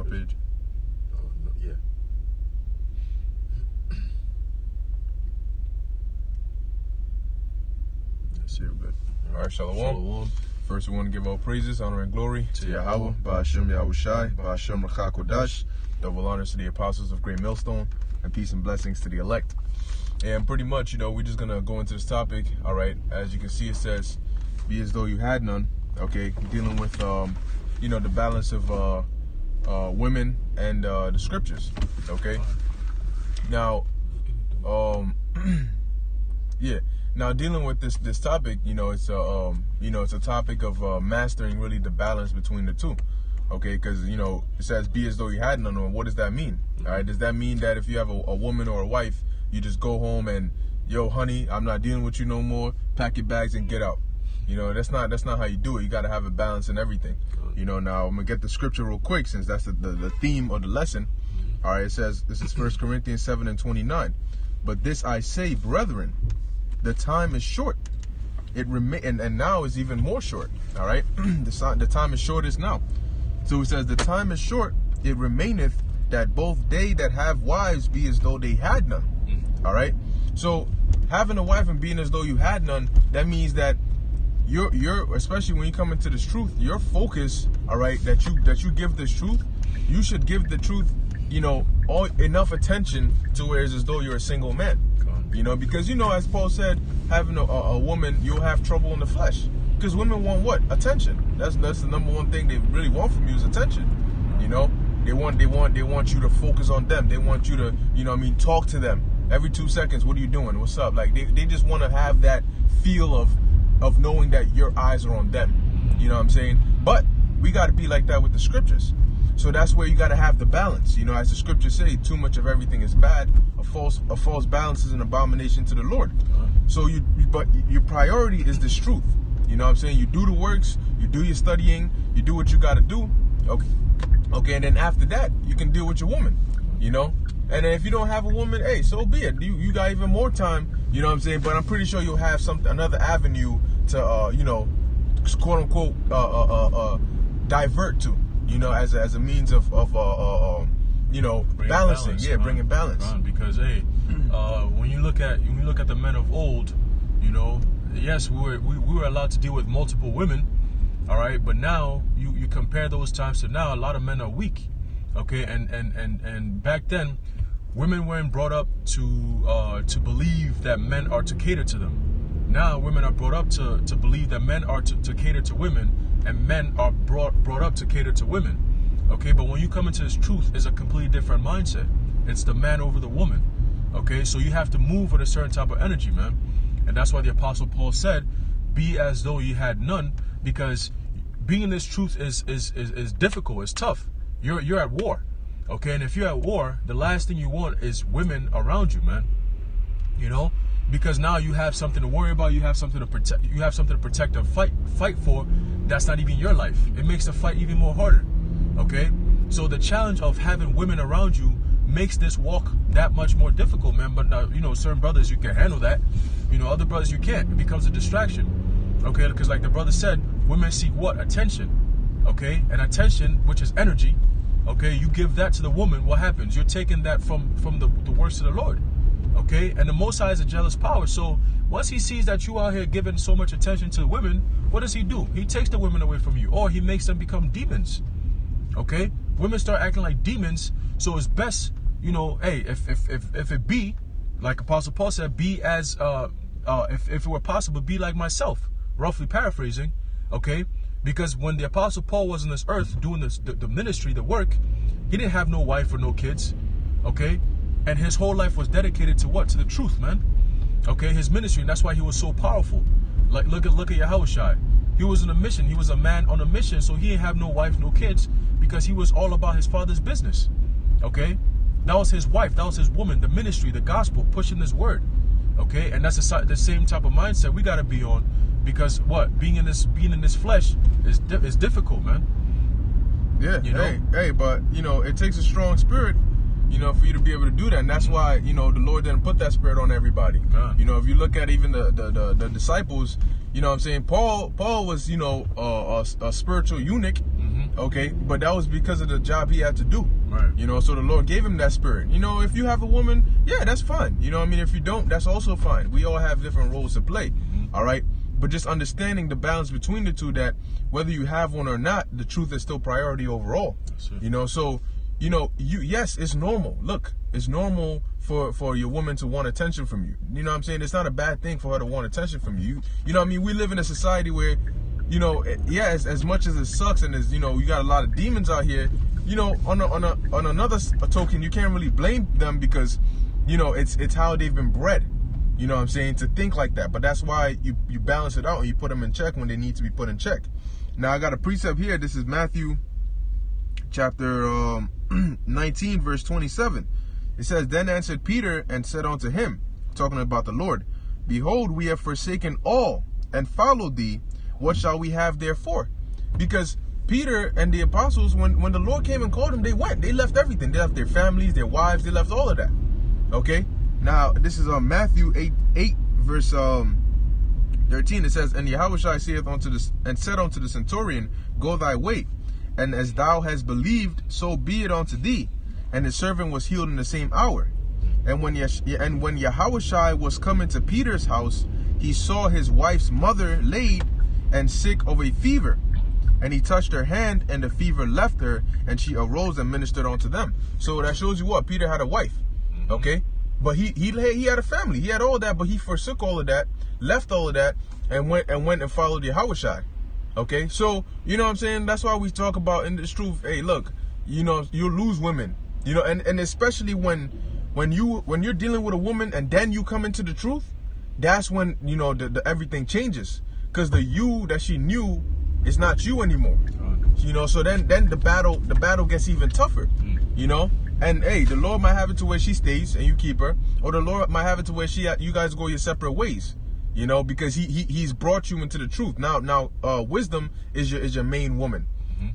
page? Oh, no, yeah. That's it, good. All right, Shalom. Shalom. First, we want to give all praises, honor, and glory to Yahweh, Ba'ashem Yahushai, Ba'ashem Racha Kodash. Double honors to the apostles of Great Millstone, and peace and blessings to the elect. And pretty much, we're just going to go into this topic. All right, as you can see, it says, be as though you had none. Okay, dealing with, the balance of women and the scriptures. Okay, now, yeah. Now, dealing with this topic, it's a topic of mastering really the balance between the two. Okay, because it says be as though you had none. What does that mean? All right, does that mean that if you have a woman or a wife, you just go home and, yo, honey, I'm not dealing with you no more. Pack your bags and get out. That's not how you do it. You got to have a balance in everything. Now I'm gonna get the scripture real quick since that's the theme of the lesson. All right, it says, this is 1 Corinthians 7:29. But this I say, brethren, the time is short. And now is even more short. All right, the time is shortest now. So it says, the time is short. It remaineth that both they that have wives be as though they had none. All right. So having a wife and being as though you had none, that means that you're especially when you come into this truth, your focus, all right, that you give this truth, you should give the truth, enough attention to where it's as though you're a single man. Because as Paul said, having a woman, you'll have trouble in the flesh. Because women want what? Attention. That's the number one thing they really want from you is attention. They want you to focus on them. They want you to, talk to them every 2 seconds. What are you doing? What's up? Like they just want to have that feel of knowing that your eyes are on them. You know what I'm saying? But we got to be like that with the scriptures. So that's where you got to have the balance. As the scriptures say, too much of everything is bad. A false balance is an abomination to the Lord. So but your priority is this truth. You know what I'm saying? You do the works, you do your studying, you do what you got to do. Okay, and then after that, you can deal with your woman. And then if you don't have a woman, hey, so be it. You got even more time. You know what I'm saying? But I'm pretty sure you'll have another avenue to quote unquote divert to. As a means of balancing, bringing balance. Because when you look at the men of old, yes, we were allowed to deal with multiple women, all right. But now you compare those times to now, a lot of men are weak, okay. And back then, women weren't brought up to believe that men are to cater to them. Now women are brought up to believe that men are to cater to women. And men are brought up to cater to women. Okay, but when you come into this truth, it's a completely different mindset. It's the man over the woman. Okay, so you have to move with a certain type of energy, man. And that's why the Apostle Paul said, be as though you had none, because being in this truth is difficult, it's tough. You're at war. Okay, and if you're at war, the last thing you want is women around you, man. Because now you have something to worry about, you have something to protect and fight for. That's not even your life. It makes the fight even more harder. Okay? So the challenge of having women around you makes this walk that much more difficult, man. But now, certain brothers, you can handle that. Other brothers, you can't. It becomes a distraction. Okay? Because like the brother said, women seek what? Attention. Okay? And attention, which is energy. Okay? You give that to the woman, what happens? You're taking that from the works of the Lord. Okay? And the Most High is a jealous power. So once he sees that you out here giving so much attention to the women, what does he do? He takes the women away from you, or he makes them become demons. Okay? Women start acting like demons, so it's best, hey, if it be, like Apostle Paul said, be as, if it were possible, be like myself, roughly paraphrasing, okay? Because when the Apostle Paul was on this earth doing the ministry, the work, he didn't have no wife or no kids, okay? And his whole life was dedicated to what? To the truth, man. Okay, his ministry, and that's why he was so powerful. Like, look at Yahushua. He was on a mission. He was a man on a mission, so he didn't have no wife, no kids, because he was all about his father's business. Okay, that was his wife, that was his woman, the ministry, the gospel, pushing this word. Okay, and that's the same type of mindset we gotta be on, because what? Being in this flesh is difficult, man. Yeah. Hey, but it takes a strong spirit. For you to be able to do that. And that's why, the Lord didn't put that spirit on everybody. If you look at even the disciples, you know what I'm saying? Paul was, a spiritual eunuch. Okay, but that was because of the job he had to do. Right. You know, so the Lord gave him that spirit. You know, if you have a woman, yeah, that's fine. You know what I mean? If you don't, that's also fine. We all have different roles to play. All right? But just understanding the balance between the two, that whether you have one or not, the truth is still priority overall. You know, so, you know, yes, it's normal. Look, it's normal for your woman to want attention from you. You know what I'm saying? It's not a bad thing for her to want attention from you. You know what I mean? We live in a society where, you know, yeah, as much as it sucks and as, you know, you got a lot of demons out here, you know, on another token, you can't really blame them because, you know, it's how they've been bred, you know what I'm saying, to think like that. But that's why you balance it out and you put them in check when they need to be put in check. Now, I got a precept here. This is Matthew chapter 19, verse 27. It says, "Then answered Peter and said unto him," talking about the Lord, "Behold, we have forsaken all and followed thee. What shall we have therefore?" Because Peter and the apostles, when the Lord came and called them, they went. They left everything. They left their families, their wives. They left all of that. Okay? Now, this is Matthew 8 verse 13. It says, "And Yahushua said unto the centurion, Go thy way, and as thou hast believed, so be it unto thee. And his servant was healed in the same hour. And when Yahushua was coming to Peter's house, he saw his wife's mother laid and sick of a fever. And he touched her hand, and the fever left her, and she arose and ministered unto them." So that shows you what? Peter had a wife, okay? But he had a family. He had all that, but he forsook all of that, left all of that, and went and followed Yahushua. Okay? So, you know what I'm saying? That's why we talk about in this truth, hey, look, you know, you'll lose women. You know, and especially when you're dealing with a woman and then you come into the truth, that's when, you know, the everything changes. Because the you that she knew is not you anymore. You know, so then the battle gets even tougher. You know? And hey, the Lord might have it to where she stays and you keep her, or the Lord might have it to where you guys go your separate ways. You know, because he's brought you into the truth. Now wisdom is your main woman.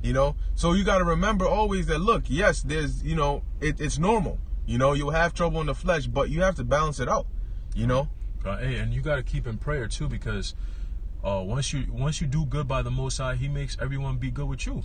You know, so you got to remember always that, look, yes, there's, you know, it's normal. You know, you'll have trouble in the flesh, but you have to balance it out. You know, hey, and you got to keep in prayer too, because once you do good by the Most High, He makes everyone be good with you.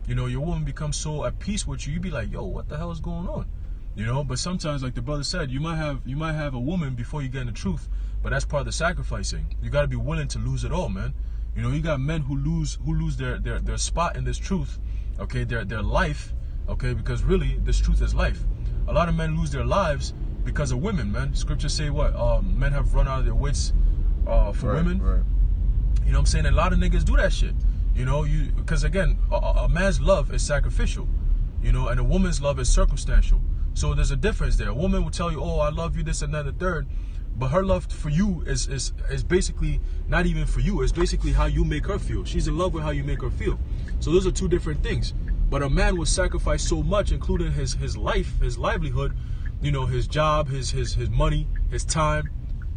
You know, your woman becomes so at peace with you. You be like, yo, what the hell is going on? You know, but sometimes, like the brother said, you might have a woman before you get in the truth, but that's part of the sacrificing. You got to be willing to lose it all, man. You know, you got men who lose their spot in this truth, okay, their life, okay, because really this truth is life. A lot of men lose their lives because of women, man. Scriptures say what? Men have run out of their wits for women. Right. You know what I'm saying? And a lot of niggas do that shit. You know, because again, a man's love is sacrificial, you know, and a woman's love is circumstantial. So there's a difference there. A woman will tell you, oh, I love you, this and that and the third. But her love for you is basically not even for you. It's basically how you make her feel. She's in love with how you make her feel. So those are two different things. But a man will sacrifice so much, including his life, his livelihood, you know, his job, his money, his time,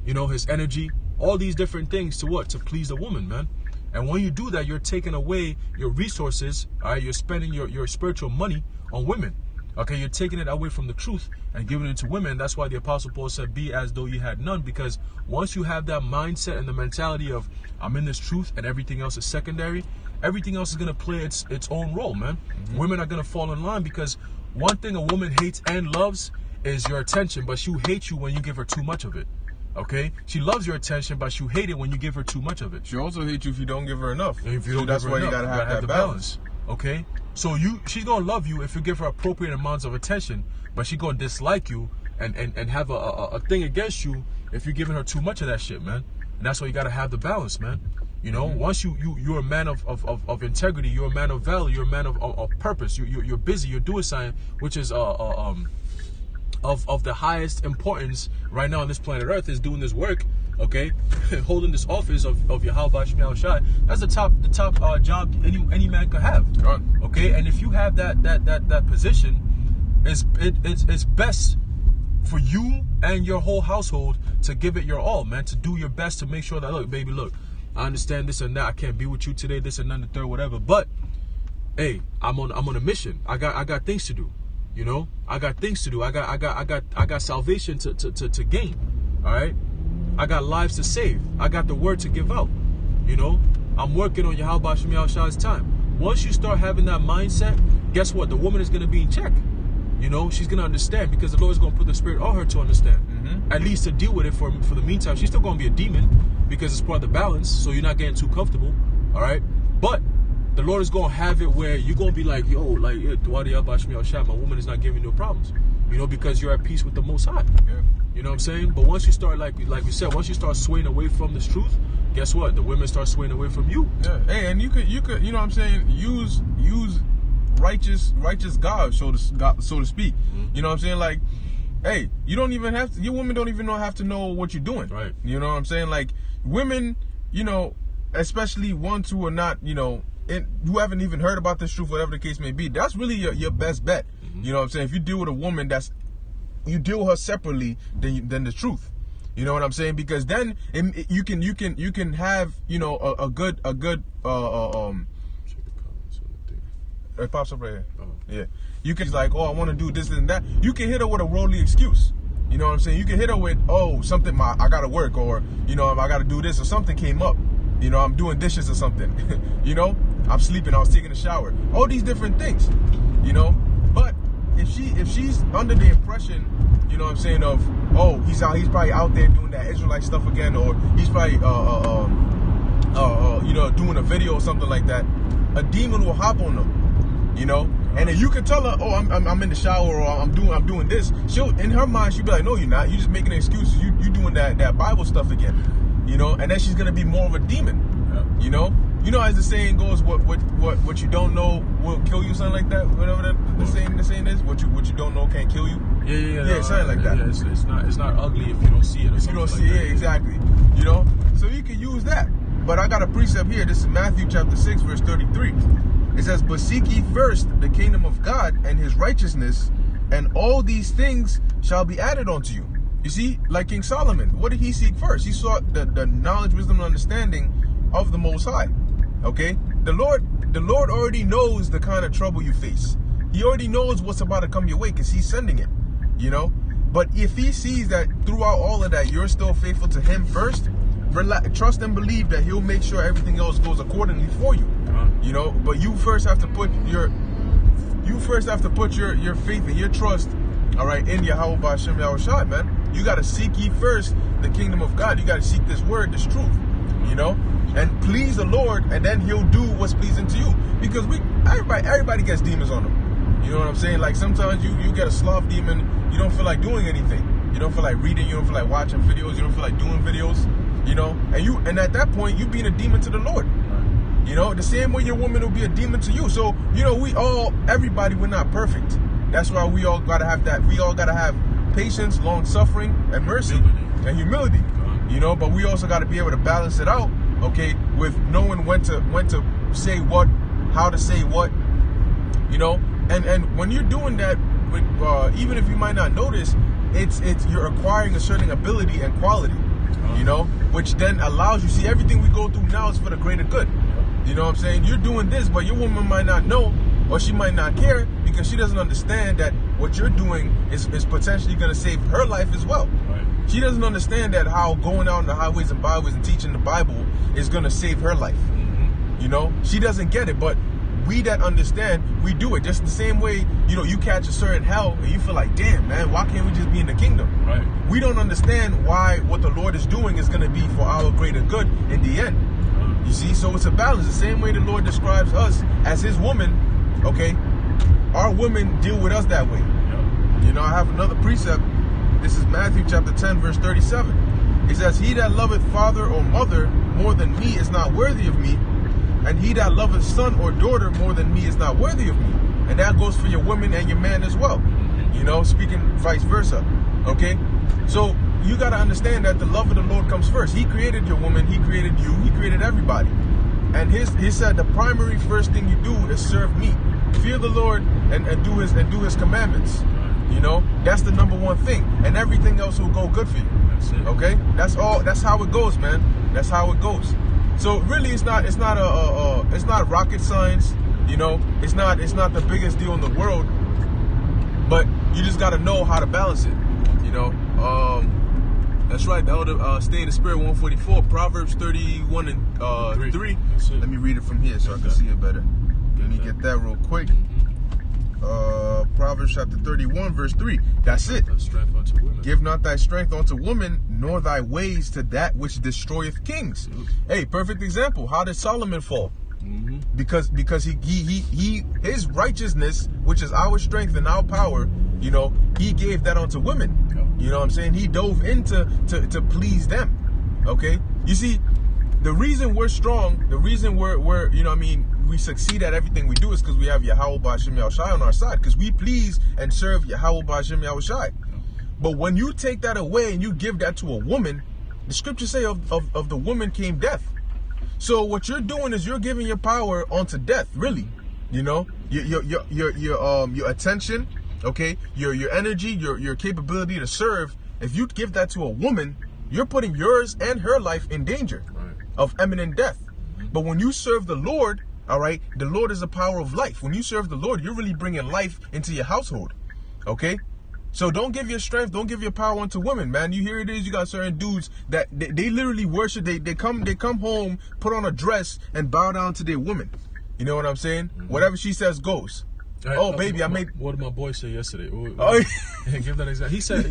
you know, his energy, all these different things to what? To please a woman, man. And when you do that, you're taking away your resources, all right? You're spending your spiritual money on women. Okay, you're taking it away from the truth and giving it to women. That's why the Apostle Paul said, be as though you had none. Because once you have that mindset and the mentality of, I'm in this truth and everything else is secondary, everything else is going to play its own role, man. Women are going to fall in line, because one thing a woman hates and loves is your attention, but she'll hate you when you give her too much of it. Okay? She loves your attention, but she'll hate it when you give her too much of it. She also hates you if you don't give her enough. And if you don't that's give her why enough, you gotta have that balance. Okay? So she's gonna love you if you give her appropriate amounts of attention, but she's gonna dislike you and have a thing against you if you're giving her too much of that shit, man. And that's why you gotta have the balance, man. You know, once you're a man of integrity, you're a man of value, you're a man of purpose, you're busy, you're doing something which is of the highest importance right now on this planet Earth, is doing this work, okay, holding this office of Yahweh Shemiel Shai. That's the top job any man could have, okay. And if you have that position, it's best for you and your whole household to give it your all, man. To do your best to make sure that, look, baby, look, I understand this and that. I can't be with you today, this and that and the third, whatever. But hey, I'm on a mission. I got things to do. You know, I got things to do. I got salvation to gain. All right, I got lives to save. I got the word to give out. You know, I'm working on Yahweh Shemiel Shai's time. once you start having that mindset, guess what? The woman is going to be in check. You know, she's going to understand because the Lord is going to put the Spirit on her to understand. At least to deal with it for the meantime. She's still going to be a demon because it's part of the balance, so you're not getting too comfortable, all right? But the Lord is going to have it where you're going to be like, yo, like, my woman is not giving you no problems, you know, because you're at peace with the Most High. Yeah. You know what I'm saying? But once you start, like we said, once you start swaying away from this truth, guess what? The women start swaying away from you. Yeah. Hey, and you could, you know what I'm saying? Use righteous God, so to speak. You know what I'm saying? Like, hey, you don't even have to, your women don't even have to know what you're doing. Right. You know what I'm saying? Like, women, you know, especially ones who are not, you know, who haven't even heard about this truth, whatever the case may be, that's really your best bet. You know what I'm saying? If you deal with a woman you deal with her separately than the truth. You know what I'm saying? Because then you can have, you know, a good it pops up right here. Oh. Yeah. You can like, oh, I want to do this and that. You can hit her with a worldly excuse. You know what I'm saying? You can hit her with, oh, something, I got to work, or, you know, I got to do this, or something came up. You know, I'm doing dishes or something. You know, I'm sleeping, I was taking a shower. All these different things, you know. But if she's under the impression, you know what I'm saying, of, oh, he's probably out there doing that Israelite stuff again, or he's probably, you know, doing a video or something like that, a demon will hop on them. You know, and then you can tell her, oh, I'm in the shower, or I'm doing this. She'll, in her mind, she'll be like, no, you're not. You're just making excuses. You doing that Bible stuff again. You know, and then she's gonna be more of a demon. Yeah. You know, as the saying goes, what you don't know will kill you, something like that. Whatever the saying is, what you don't know can't kill you. Yeah, something like that. Yeah, it's not ugly if you don't see it. If you don't see it, exactly. You know, so you can use that. But I got a precept here. This is Matthew chapter 6, verse 33. It says, but seek ye first the kingdom of God and his righteousness, and all these things shall be added unto you. You see, like King Solomon, what did he seek first? He sought the knowledge, wisdom, and understanding of the Most High. Okay? The Lord already knows the kind of trouble you face. He already knows what's about to come your way because he's sending it. You know? But if he sees that throughout all of that, you're still faithful to him first, trust and believe that he'll make sure everything else goes accordingly for you. You know, but you first have to put your faith and your trust, all right, in Yahweh B'Hashem Yahushua, man. You got to seek ye first the kingdom of God. You got to seek this word, this truth, you know, and please the Lord, and then he'll do what's pleasing to you. Because everybody gets demons on them. You know what I'm saying? Like sometimes you get a sloth demon, you don't feel like doing anything. You don't feel like reading, you don't feel like watching videos, you don't feel like doing videos, you know, and at that point you being a demon to the Lord. You know, the same way your woman will be a demon to you. So, you know, everybody, we're not perfect. That's why we all gotta have that. We all gotta have patience, long suffering, and mercy, and humility. You know, but we also gotta be able to balance it out, okay, with knowing when to say what, how to say what, you know. And when you're doing that, with, even if you might not notice, it's you're acquiring a certain ability and quality, you know, which then allows you, see, everything we go through now is for the greater good. You know what I'm saying? You're doing this, but your woman might not know, or she might not care, because she doesn't understand that what you're doing is potentially going to save her life as well. Right. She doesn't understand that how going out on the highways and byways and teaching the Bible is going to save her life. You know? She doesn't get it, but we that understand, we do it. Just the same way, you know, you catch a certain hell and you feel like, damn, man, why can't we just be in the kingdom? Right. We don't understand why what the Lord is doing is going to be for our greater good in the end. You see, so it's a balance. The same way the Lord describes us as his woman, okay, our women deal with us that way. Yep. You know, I have another precept. This is Matthew chapter 10, verse 37. It says, he that loveth father or mother more than me is not worthy of me, and he that loveth son or daughter more than me is not worthy of me. And that goes for your woman and your man as well. You know, speaking vice versa. Okay? So you got to understand that the love of the Lord comes first. He created your woman, he created you, he created everybody. And he said the primary first thing you do is serve me. Fear the Lord and do his commandments. You know, that's the number one thing. And everything else will go good for you. That's it. Okay? That's all. That's how it goes, man. That's how it goes. So really it's not rocket science, you know. It's not the biggest deal in the world. But you just got to know how to balance it, you know. That's right. The elder stay in the spirit 144, Proverbs 31 and 3. Let me read it from here so I can see it better. Let me get that real quick. Proverbs chapter 31, verse 3. That's it. Strength unto women. Give not thy strength unto women, nor thy ways to that which destroyeth kings. Hey, perfect example. How did Solomon fall? Because he his righteousness, which is our strength and our power, you know, he gave that unto women. You know what I'm saying? He dove into to please them. Okay? You see, the reason we're strong, the reason we're you know what I mean, we succeed at everything we do is because we have Yahweh Ba'Shem Yahushai on our side, because we please and serve Yahweh Ba'Shem Yahushai. But when you take that away and you give that to a woman, the scriptures say of the woman came death. So what you're doing is you're giving your power onto death, really. You know, your attention, okay, your energy, your capability to serve. If you give that to a woman, you're putting yours and her life in danger of imminent death. But when you serve the Lord, all right, the Lord is the power of life. When you serve the Lord, you're really bringing life into your household. Okay? So don't give your strength, don't give your power unto women, man. You hear it is, you got certain dudes that they literally worship, they come home, put on a dress and bow down to their woman. You know what I'm saying? Whatever she says goes. Baby, I made. What did my boy say yesterday? Give that example. He said,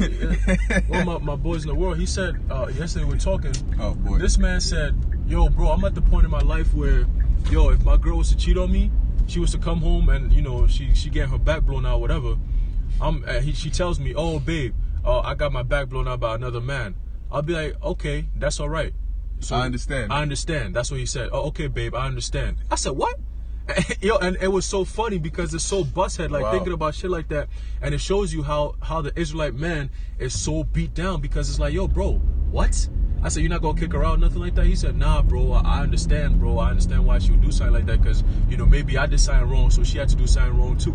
one of my boys in the world, he said, yesterday we were talking. Oh, boy. This man said, yo, bro, I'm at the point in my life where, yo, if my girl was to cheat on me, she was to come home and, you know, she get her back blown out, whatever. She tells me, oh, babe, I got my back blown out by another man. I'll be like, okay, that's all right. So I understand. I understand. That's what he said. Oh, okay, babe, I understand. I said, what? Yo, and it was so funny because it's so busthead, like thinking about shit like that, and it shows you how the Israelite man is so beat down because it's like, yo, bro, what? I said, you're not gonna kick her out, nothing like that? He said, nah, bro, I understand, bro. I understand why she would do something like that because, you know, maybe I did something wrong, so she had to do something wrong too,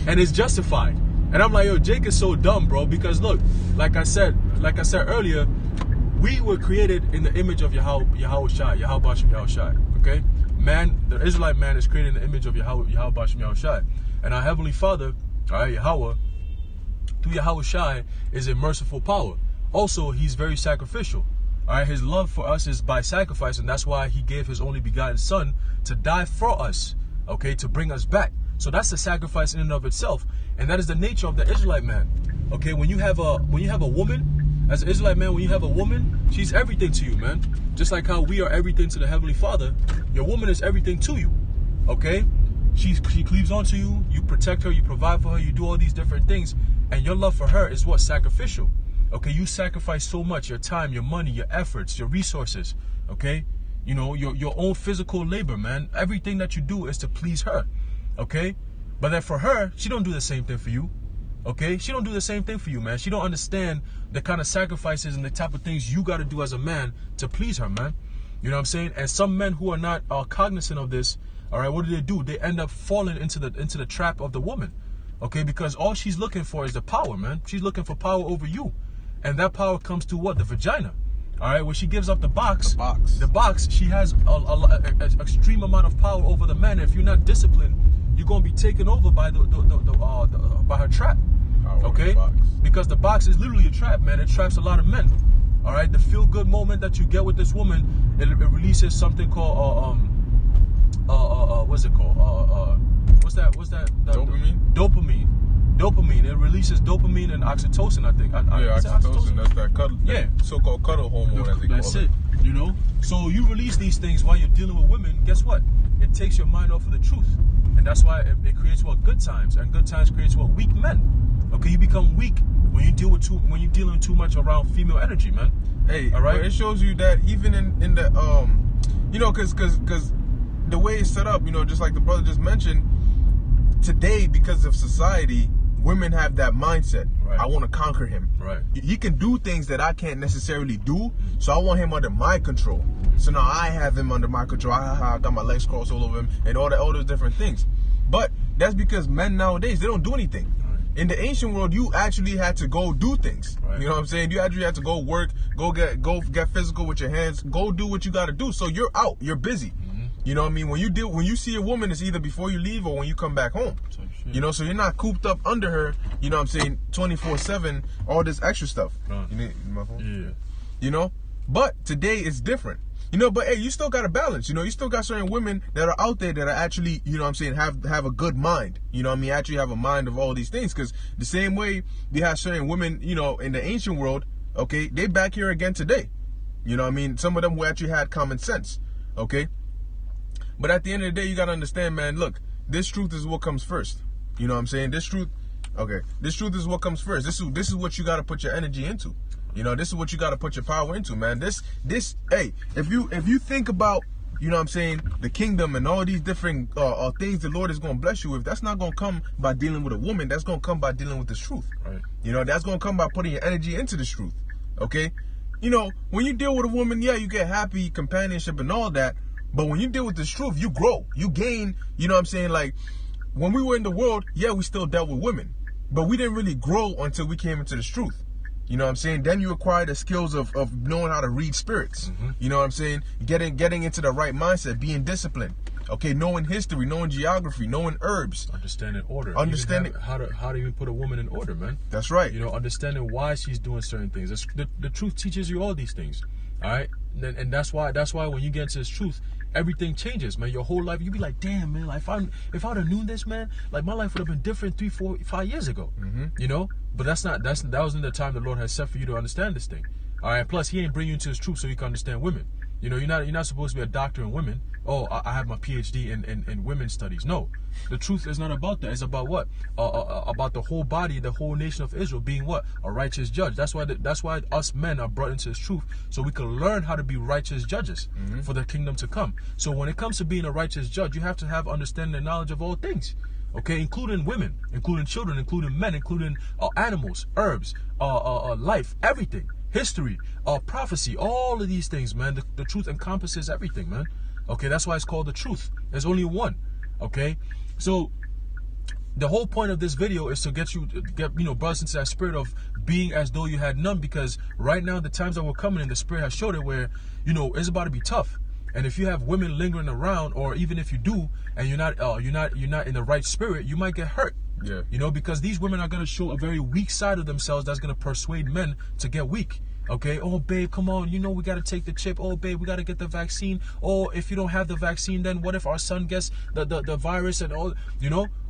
and it's justified. And I'm like, yo, Jake is so dumb, bro, because look, like I said earlier, we were created in the image of Yahweh Ba'Shem Yahushai, okay? Man, the Israelite man is created in the image of Yahweh Ba'Shem Yahushai. And our Heavenly Father, all right, Yahweh, through Yahushai, is a merciful power. Also, he's very sacrificial. All right, his love for us is by sacrifice, and that's why he gave his only begotten son to die for us, okay, to bring us back. So that's a sacrifice in and of itself. And that is the nature of the Israelite man. Okay, when you have a woman, as an Israelite man, when you have a woman, she's everything to you, man. Just like how we are everything to the Heavenly Father, your woman is everything to you. Okay? She cleaves onto you, you protect her, you provide for her, you do all these different things, and your love for her is what? Sacrificial. Okay, you sacrifice so much, your time, your money, your efforts, your resources, okay? You know, your own physical labor, man. Everything that you do is to please her. Okay? But then for her, she don't do the same thing for you. Okay? She don't do the same thing for you, man. She don't understand the kind of sacrifices and the type of things you got to do as a man to please her, man. You know what I'm saying? And some men who are not cognizant of this, all right, what do? They end up falling into the trap of the woman. Okay? Because all she's looking for is the power, man. She's looking for power over you. And that power comes to what? The vagina. All right, when she gives up the box, she has an extreme amount of power over the man. If you're not disciplined, you're gonna be taken over by by her trap. Okay, because the box is literally a trap, man. It traps a lot of men. All right, the feel-good moment that you get with this woman, it releases something called what's it called? What's that? Dopamine. Dopamine. It releases dopamine and oxytocin, I think. Oxytocin. That's that cuddle. Yeah. So-called cuddle hormone, as they call it. That's it. You know? So you release these things while you're dealing with women. Guess what? It takes your mind off of the truth. And that's why it creates what? Good times. And good times creates what? Weak men. Okay, you become weak when you deal with when you're dealing too much around female energy, man. Hey, all right. It shows you that even in the you know, because the way it's set up, you know, just like the brother just mentioned, today because of society, women have that mindset. Right. I want to conquer him. Right. He can do things that I can't necessarily do, so I want him under my control. So now I have him under my control. I got my legs crossed all over him and all those different things. But that's because men nowadays, they don't do anything. Right. In the ancient world, you actually had to go do things. Right. You know what I'm saying? You actually had to go work, go get physical with your hands, go do what you got to do. So you're out, you're busy. You know what I mean? When you see a woman, it's either before you leave or when you come back home. You know, so you're not cooped up under her, you know what I'm saying, 24/7, all this extra stuff. Right. You need my phone? Yeah. You know? But today it's different. But hey, you still got to balance. You still got certain women that are out there that are actually, have a good mind. Actually have a mind of all these things. Because the same way we have certain women, in the ancient world, okay, they back here again today. Some of them who actually had common sense, okay? But at the end of the day, you got to understand, man, look, this truth is what comes first. This truth is what comes first. This is what you got to put your energy into. This is what you got to put your power into, man. Hey, if you think about, the kingdom and all these different things the Lord is going to bless you with, that's not going to come by dealing with a woman. That's going to come by dealing with this truth. Right. That's going to come by putting your energy into this truth, okay? When you deal with a woman, yeah, you get happy companionship and all that. But when you deal with this truth, you grow, you gain, like when we were in the world, yeah, we still dealt with women, but we didn't really grow until we came into this truth. Then you acquire the skills of knowing how to read spirits. Getting into the right mindset, being disciplined. Okay, knowing history, knowing geography, knowing herbs. Understanding order. Understanding how to even put a woman in order, man. That's right. Understanding why she's doing certain things. The truth teaches you all these things. All right? And that's why when you get into this truth, everything changes, man. Your whole life, you be like, damn, man, like if I'd have known this, man, like my life would have been different 3, 4, 5 years ago. But that wasn't the time the Lord has set for you to understand this thing. All right, plus he ain't bring you into his truth so you can understand women. You're not supposed to be a doctor in women. Oh, I have my PhD in women's studies. No, the truth is not about that. It's about what? About the whole body, the whole nation of Israel being what? A righteous judge. That's why us men are brought into this truth, so we can learn how to be righteous judges for the kingdom to come. So when it comes to being a righteous judge, you have to have understanding and knowledge of all things. Okay, including women, including children, including men, including animals, herbs, life, everything. History, prophecy, all of these things, man. The truth encompasses everything, man. Okay, that's why it's called the truth. There's only one. Okay, so the whole point of this video is to get brothers into that spirit of being as though you had none, because right now the times that we're coming in, the spirit has showed it where it's about to be tough. And if you have women lingering around, or even if you do, and you're not in the right spirit, you might get hurt. Yeah. Because these women are going to show a very weak side of themselves that's going to persuade men to get weak. Okay, oh babe, come on, we got to take the chip. Oh babe, we got to get the vaccine. Oh, if you don't have the vaccine, then what if our son gets the virus and all?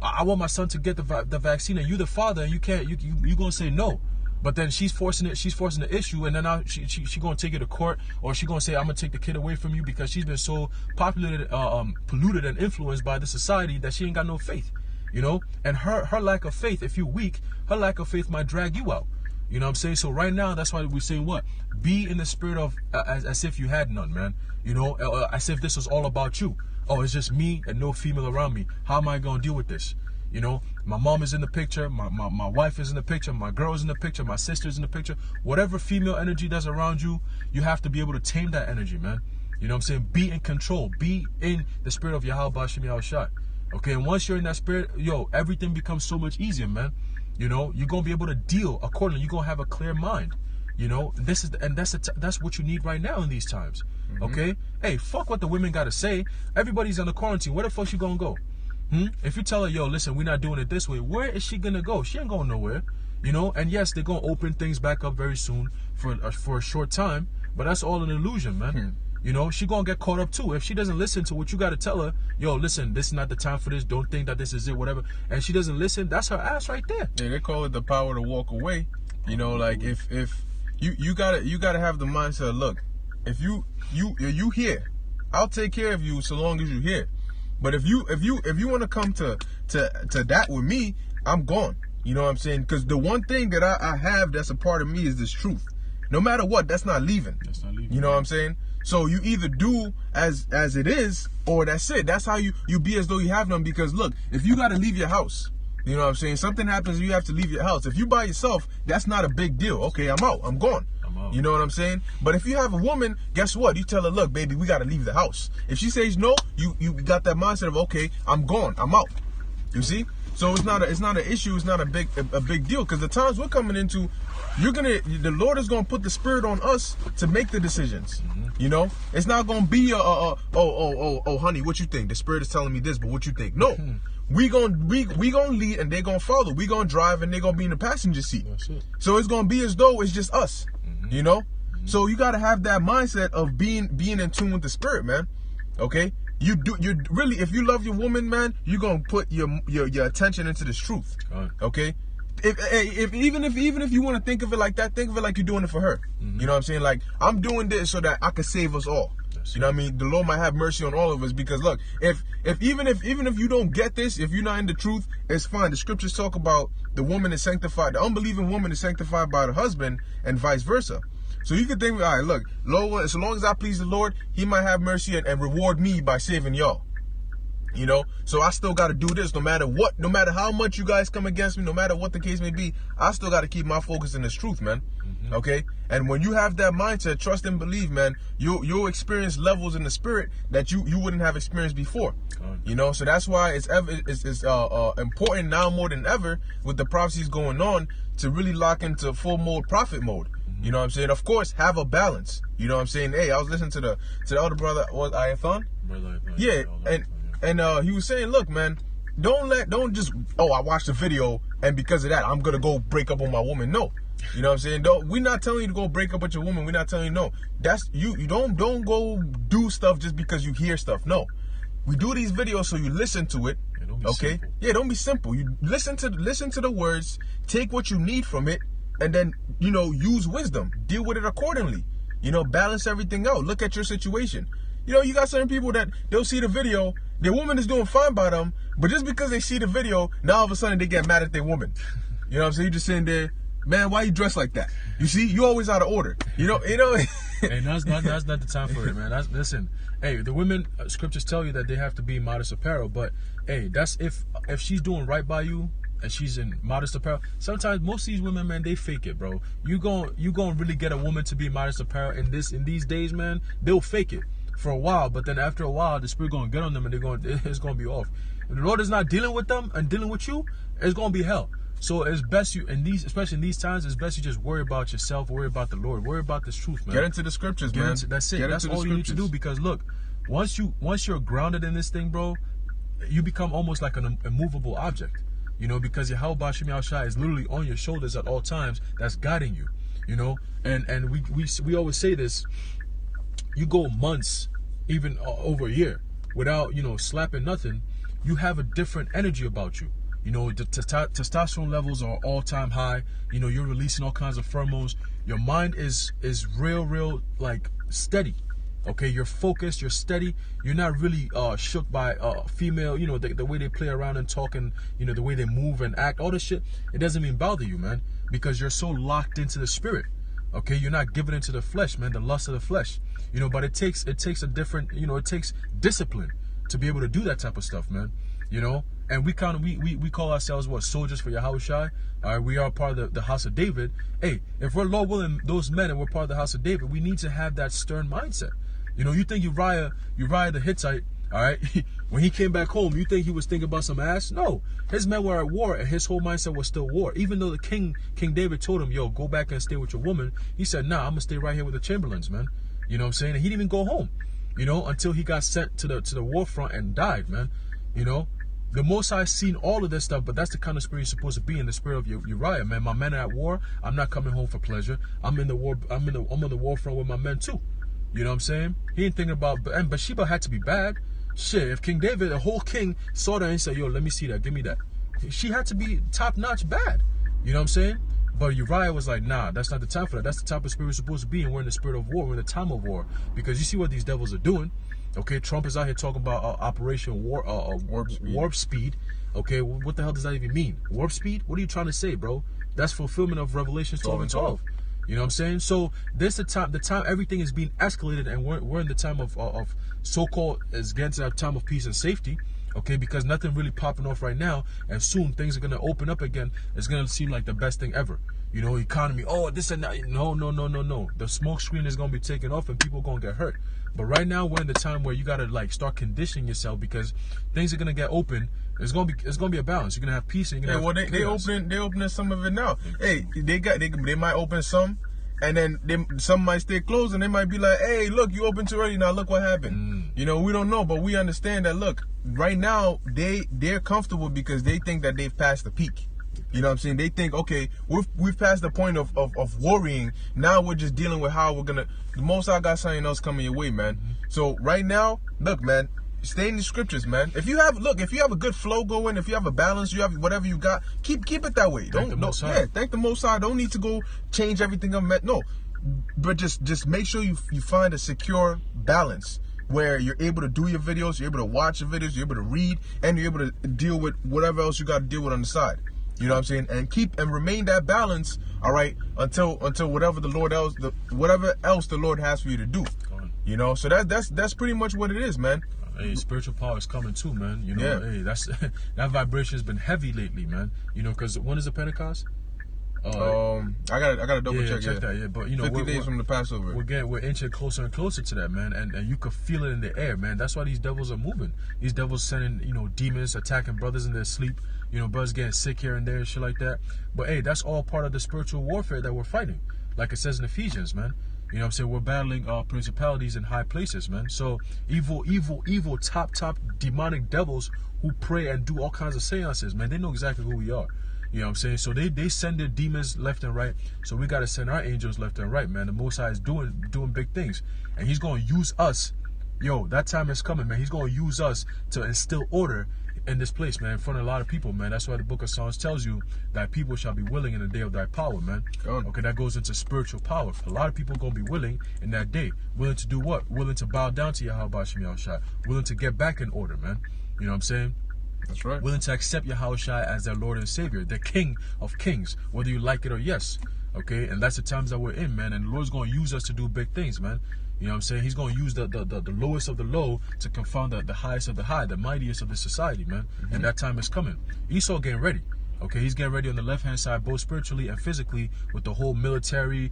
I want my son to get the vaccine, and you the father, and you can't. You gonna say no? But then she's forcing the issue, and then now she gonna take it to court, or she gonna say, I'm gonna take the kid away from you because she's been so polluted and influenced by the society that she ain't got no faith. And her lack of faith, if you're weak, her lack of faith might drag you out. You know what I'm saying? So right now, that's why we're saying what? Be in the spirit of as if you had none, man. As if this was all about you. Oh, it's just me and no female around me. How am I gonna deal with this? My mom is in the picture, my wife is in the picture, my girl is in the picture, my sister's in the picture. Whatever female energy that's around you, you have to be able to tame that energy, man. You know what I'm saying? Be in control. Be in the spirit of Yahweh Bashim Yahushua. Okay, and once you're in that spirit, everything becomes so much easier, man. You're gonna be able to deal accordingly. You're gonna have a clear mind. That's what you need right now in these times. Okay? Hey, fuck what the women gotta say. Everybody's on the quarantine. Where the fuck she gonna go? If you tell her, yo, listen, we're not doing it this way, where is she gonna go? She ain't going nowhere. And yes, they're gonna open things back up very soon for a short time, but that's all an illusion, man. She gonna get caught up too. If she doesn't listen to what you gotta tell her, yo, listen, this is not the time for this, don't think that this is it, whatever, and she doesn't listen, that's her ass right there. Yeah, they call it the power to walk away. Like if you gotta have the mindset, look, if you here, I'll take care of you so long as you're here. But if you want to come to that with me, I'm gone. You know what I'm saying? Because the one thing that I have that's a part of me is this truth. No matter what, that's not leaving. That's not leaving. You know what I'm saying? So you either do as it is, or that's it. That's how you be as though you have none. Because look, if you got to leave your house, you know what I'm saying? Something happens, you have to leave your house. If you by yourself, that's not a big deal. Okay, I'm out. I'm gone. You know what I'm saying? But if you have a woman, guess what? You tell her, look, baby, we got to leave the house. If she says no, you got that mindset of, okay, I'm gone. I'm out. You see? So it's not an issue. It's not a big deal, because the times we're coming into, the Lord is gonna put the spirit on us to make the decisions. It's not gonna be oh honey, what you think? The spirit is telling me this, but what you think? No, we gonna lead and they gonna follow. We gonna drive and they gonna be in the passenger seat. That's it. So it's gonna be as though it's just us. So you got to have that mindset of being in tune with the spirit, man. Okay? You really, if you love your woman, man, you're going to put your attention into this truth. Okay? Even if you want to think of it like that, think of it like you're doing it for her. You know what I'm saying? Like, I'm doing this so that I can save us all. You know what I mean? The Lord might have mercy on all of us, because look, even if you don't get this, if you're not in the truth, it's fine. The scriptures talk about the woman is sanctified, the unbelieving woman is sanctified by the husband, and vice versa. So you can think, all right, look, Lord, so long as I please the Lord, He might have mercy and reward me by saving y'all. You know, so I still got to do this no matter what, no matter how much you guys come against me, no matter what the case may be. I still got to keep my focus in this truth, man. Okay? And when you have that mindset, trust and believe, man, you'll experience levels in the spirit that you wouldn't have experienced before. You know, so that's why it's important now more than ever with the prophecies going on to really lock into full mode prophet mode. You know what I'm saying? Of course, have a balance. You know what I'm saying? Hey, I was listening to the other brother, was Ayathon? Yeah, and he was saying, look, man, don't just, I watched the video and because of that I'm gonna go break up with my woman. No. You know what I'm saying? We're not telling you to go break up with your woman. We're not telling you no. That's you don't go do stuff just because you hear stuff. No. We do these videos so you listen to it. Okay? Simple. Yeah, don't be simple. You listen to the words, take what you need from it, and then, you know, use wisdom. Deal with it accordingly. You know, balance everything out. Look at your situation. You know, you got certain people that they'll see the video, their woman is doing fine by them, but just because they see the video, now all of a sudden they get mad at their woman. You know what I'm saying? You're just sitting there, man, why you dressed like that? You see, you always out of order. You know. Hey, that's not the time for it, man. Listen, hey, the women, scriptures tell you that they have to be modest apparel, but hey, that's if she's doing right by you and she's in modest apparel. Sometimes most of these women, man, they fake it, bro. You gon' really get a woman to be modest apparel in these days, man. They'll fake it for a while, but then after a while, the spirit gonna get on them and it's gonna be off. If the Lord is not dealing with them and dealing with you, it's gonna be hell. So it's best especially in these times, it's best you just worry about yourself, worry about the Lord, worry about this truth, man. Get into the scriptures, man. That's it. That's all you need to do, because look, once you're grounded in this thing, bro, you become almost like an immovable object. You know, because Yahweh Shem Yahushua is literally on your shoulders at all times. That's guiding you. You know, and we always say this. You go months, even over a year, without, you know, slapping nothing. You have a different energy about you. You know, the testosterone levels are all-time high. You know, you're releasing all kinds of pheromones. Your mind is real, like, steady. Okay, you're focused, you're steady. You're not really shook by female, you know, the way they play around and talk, and, you know, the way they move and act. All this shit, it doesn't even bother you, man, because you're so locked into the spirit. Okay, you're not giving into the flesh, man, the lust of the flesh. You know, but it takes a different, you know, it takes discipline to be able to do that type of stuff, man. You know, and we call ourselves what, soldiers for Yahushua. We are part of the house of David. Hey, if we're Lord willing, those men, and we're part of the house of David, we need to have that stern mindset. You know, you think Uriah the Hittite, all right, when he came back home, you think he was thinking about some ass? No, his men were at war, and his whole mindset was still war. Even though the King David told him, yo, go back and stay with your woman, he said, nah, I'm gonna stay right here with the Chamberlains, man. You know what I'm saying? And he didn't even go home, you know, until he got sent to the war front and died, man. You know, the Most High seen all of this stuff, but that's the kind of spirit you're supposed to be in, the spirit of Uriah, man. My men are at war. I'm not coming home for pleasure. I'm in the war. I'm on the war front with my men too. You know what I'm saying? He ain't thinking about, and Bathsheba had to be bad. Shit, if King David, the whole king, saw that and said, yo, let me see that, give me that. She had to be top-notch bad. You know what I'm saying? But Uriah was like, nah, that's not the time for that. That's the type of spirit we're supposed to be, and we're in the spirit of war. We're in the time of war. Because you see what these devils are doing. Okay, Trump is out here talking about Operation Warp Speed. Okay, what the hell does that even mean? Warp Speed? What are you trying to say, bro? That's fulfillment of Revelations 12 and 12. You know what I'm saying? So this the time everything is being escalated, and we're in the time of so-called, is getting to that time of peace and safety. Okay, because nothing really popping off right now, and soon things are gonna open up again. It's gonna seem like the best thing ever. You know, economy, this and that. No. The smoke screen is gonna be taken off, and people gonna get hurt. But right now we're in the time where you gotta like start conditioning yourself, because things are gonna get open. It's gonna be a balance. You're gonna have peace, and you're gonna have they opening some of it now. Hey, they might open some, and then some might stay closed, and they might be like, hey, look, you opened too early, now look what happened. You know, we don't know, but we understand that, look, right now they're comfortable because they think that they've passed the peak. You know what I'm saying? They think, okay, we've passed the point of worrying. Now we're just dealing with how we're gonna. The Most High got something else coming your way, man. So right now, look, man, stay in the scriptures, man. If you have a good flow going, if you have a balance, you have whatever you got, keep it that way. Thank the Most High. Thank the Most High. Don't need to go change everything up. No, but just make sure you find a secure balance where you're able to do your videos, you're able to watch your videos, you're able to read, and you're able to deal with whatever else you got to deal with on the side. You know what I'm saying? And remain that balance, all right, until whatever whatever else the Lord has for you to do. You know, so that's pretty much what it is, man. Hey, spiritual power is coming too, man. You know, hey, that's that vibration has been heavy lately, man. You know, because when is the Pentecost? I gotta double check that. Yeah, but you know, 50 days from the Passover. We're inching closer and closer to that, man, and you could feel it in the air, man. That's why these devils are moving. These devils sending, you know, demons attacking brothers in their sleep. You know, brothers getting sick here and there and shit like that. But hey, that's all part of the spiritual warfare that we're fighting, like it says in Ephesians, man. You know what I'm saying? We're battling principalities in high places, man. So evil, top demonic devils who pray and do all kinds of seances, man. They know exactly who we are. You know what I'm saying? So they send their demons left and right. So we got to send our angels left and right, man. The Most High is doing big things. And he's going to use us. Yo, that time is coming, man. He's going to use us to instill order in this place, man, in front of a lot of people, man. That's why the book of Psalms tells you that people shall be willing in the day of thy power, man. Okay, that goes into spiritual power. A lot of people are going to be willing in that day. Willing to do what? Willing to bow down to Yahweh Shem Yahushua. Willing to get back in order, man. You know what I'm saying? That's right. Willing to accept Yahushua as their Lord and Savior, the King of Kings, whether you like it or yes. Okay, and that's the times that we're in, man. And the Lord's going to use us to do big things, man. You know what I'm saying? He's going to use the lowest of the low to confound the highest of the high, the mightiest of the society, man. And that time is coming. Esau getting ready. Okay, he's getting ready on the left-hand side, both spiritually and physically, with the whole military,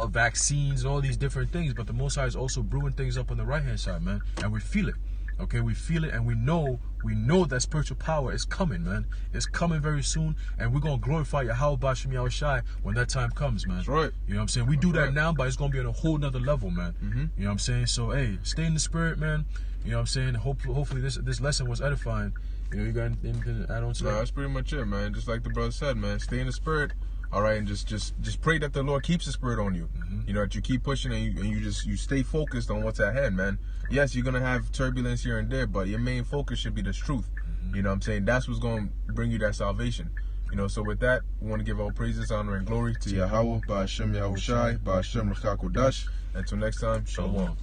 vaccines, and all these different things. But the Most High is also brewing things up on the right-hand side, man. And we feel it. Okay, we feel it, and we know that spiritual power is coming, man. It's coming very soon, and we're going to glorify Yahweh Shem Yahushua when that time comes, man. That's right. You know what I'm saying? We do that now, but it's going to be on a whole nother level, man. You know what I'm saying? So, hey, stay in the spirit, man. You know what I'm saying? Hopefully this lesson was edifying. You know, you got anything to add on to that? No, that's pretty much it, man. Just like the brother said, man. Stay in the spirit. All right, and just pray that the Lord keeps the spirit on you. You know, that you keep pushing and you stay focused on what's at hand, man. Yes, you're gonna have turbulence here and there, but your main focus should be the truth. You know what I'm saying? That's what's gonna bring you that salvation. You know, so with that, we want to give all praises, honor, and glory to Yahweh, Ba'ashem Yahushai, Ba'ashem Rachak Kodash. Until next time, Shalom.